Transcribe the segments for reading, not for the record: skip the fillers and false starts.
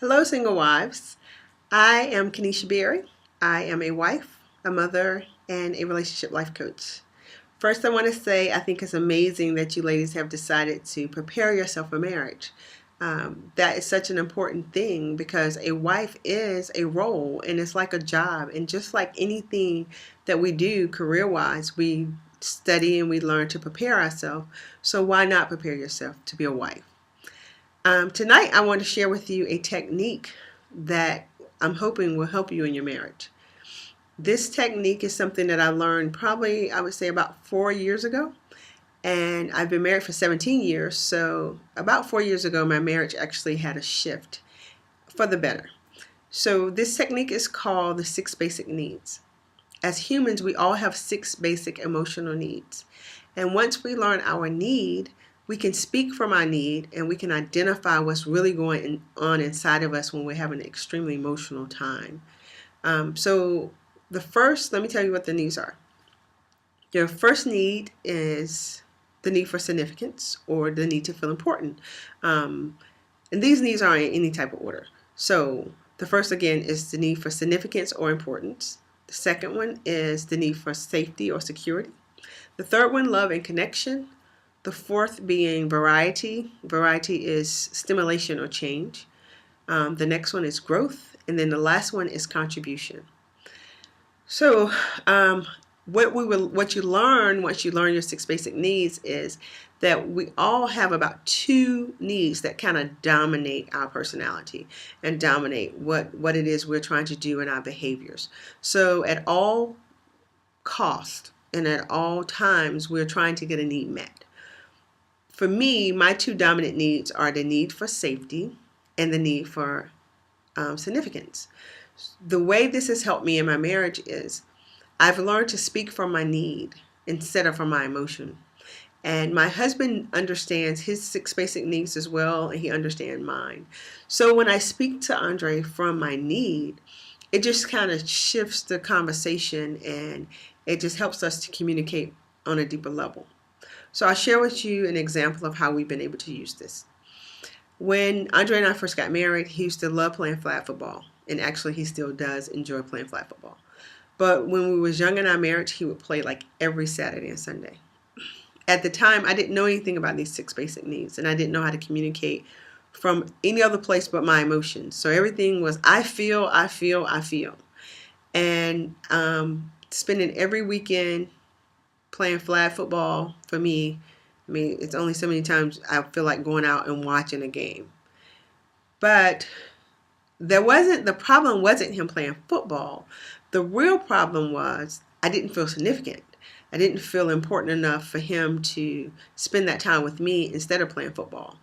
Hello, single wives. I am Kenesha Berry. I am a wife, a mother, and a relationship life coach. First, I want to say I think it's amazing that you ladies have decided to prepare yourself for marriage. That is such an important thing because a wife is a role and it's like a job. And just like anything that we do career wise, we study and we learn to prepare ourselves. So, why not prepare yourself to be a wife? Tonight, I want to share with you a technique that I'm hoping will help you in your marriage. This technique is something that I learned probably, I would say, about 4 years ago. And I've been married for 17 years. So, about 4 years ago, my marriage actually had a shift for the better. So, this technique is called the 6 basic needs. As humans, we all have 6 basic emotional needs. And once we learn our need, we can speak from our need and we can identify what's really going on inside of us when we're having an extremely emotional time. Let me tell you what the needs are. Your first need is the need for significance or the need to feel important. And these needs are in any type of order. So the first, again, is the need for significance or importance. The second one is the need for safety or security. The third one, love and connection. The fourth being variety. Variety is stimulation or change. The next one is growth. And then the last one is contribution. So what you learn once you learn your 6 basic needs is that we all have about 2 needs that kind of dominate our personality and dominate what it is we're trying to do in our behaviors. So at all cost and at all times, we're trying to get a need met. For me, my 2 dominant needs are the need for safety and the need for significance. The way this has helped me in my marriage is I've learned to speak from my need instead of from my emotion. And my husband understands his 6 basic needs as well, and he understands mine. So when I speak to Andre from my need, it just kind of shifts the conversation and it just helps us to communicate on a deeper level. So I'll share with you an example of how we've been able to use this. When Andre and I first got married, he used to love playing flag football. And actually, he still does enjoy playing flag football. But when we was young in our marriage, he would play like every Saturday and Sunday. At the time, I didn't know anything about these 6 basic needs. And I didn't know how to communicate from any other place but my emotions. So everything was, I feel. And spending every weekend playing flag football for me, I mean, it's only so many times I feel like going out and watching a game. But the problem wasn't him playing football. The real problem was I didn't feel significant. I didn't feel important enough for him to spend that time with me instead of playing football.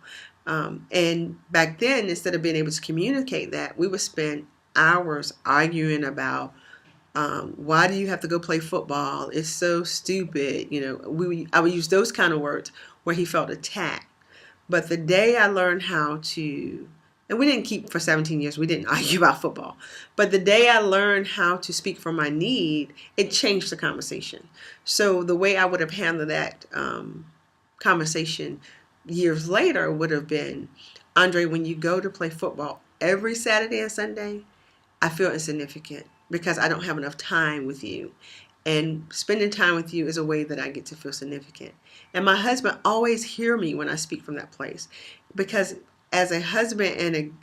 And back then, instead of being able to communicate that, we would spend hours arguing about why do you have to go play football? It's so stupid. I would use those kind of words where he felt attacked. But the day I learned how to, and we didn't keep for 17 years, we didn't argue about football. But the day I learned how to speak from my need, it changed the conversation. So the way I would have handled that conversation years later would have been, Andre, when you go to play football every Saturday and Sunday, I feel insignificant because I don't have enough time with you. And spending time with you is a way that I get to feel significant. And my husband always hear me when I speak from that place. Because as a husband and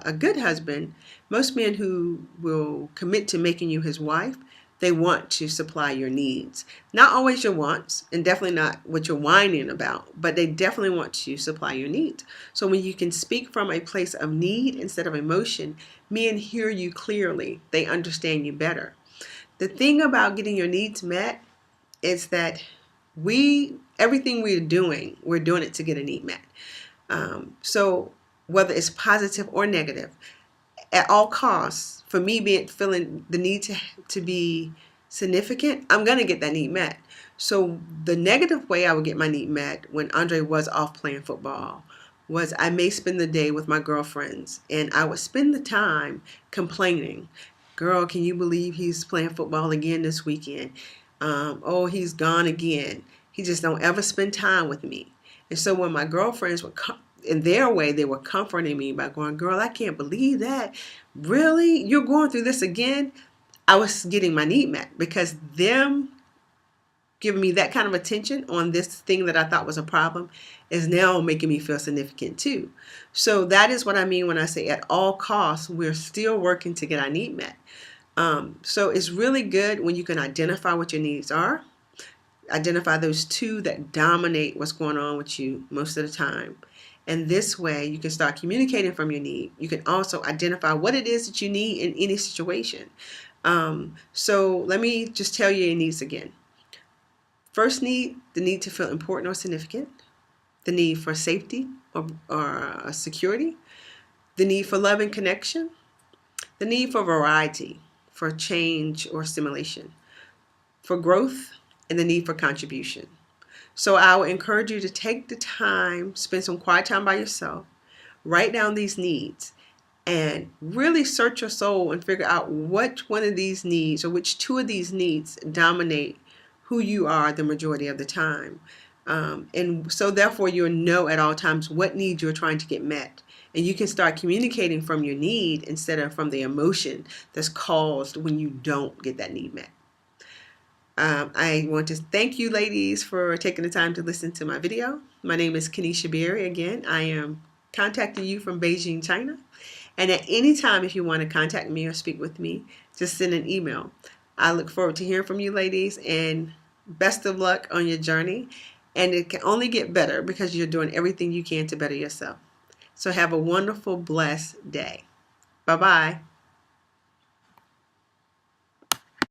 a good husband, most men who will commit to making you his wife, they want to supply your needs. Not always your wants, and definitely not what you're whining about, but they definitely want to supply your needs. So when you can speak from a place of need instead of emotion, men hear you clearly. They understand you better. The thing about getting your needs met is that everything we're doing it to get a need met. So whether it's positive or negative, at all costs, for me feeling the need to be significant, I'm going to get that need met. So the negative way I would get my need met when Andre was off playing football was I may spend the day with my girlfriends and I would spend the time complaining. Girl, can you believe he's playing football again this weekend? Oh, he's gone again. He just don't ever spend time with me. And so when my girlfriends would come, in their way, they were comforting me by going, girl, I can't believe that. Really? You're going through this again? I was getting my need met because them giving me that kind of attention on this thing that I thought was a problem is now making me feel significant too. So that is what I mean when I say at all costs, we're still working to get our need met. So it's really good when you can identify what your needs are, identify those two that dominate what's going on with you most of the time. And this way you can start communicating from your need. You can also identify what it is that you need in any situation. So let me just tell you your needs again. First need, the need to feel important or significant. The need for safety or security. The need for love and connection. The need for variety, for change or stimulation. For growth, and the need for contribution. So I would encourage you to take the time, spend some quiet time by yourself, write down these needs, and really search your soul and figure out which one of these needs or which two of these needs dominate who you are the majority of the time. And so therefore you'll know at all times what needs you're trying to get met. And you can start communicating from your need instead of from the emotion that's caused when you don't get that need met. I want to thank you ladies for taking the time to listen to my video. My name is Kenesha Berry. Again, I am contacting you from Beijing, China. And at any time, if you want to contact me or speak with me, just send an email. I look forward to hearing from you ladies, and best of luck on your journey. And it can only get better because you're doing everything you can to better yourself. So have a wonderful, blessed day. Bye-bye.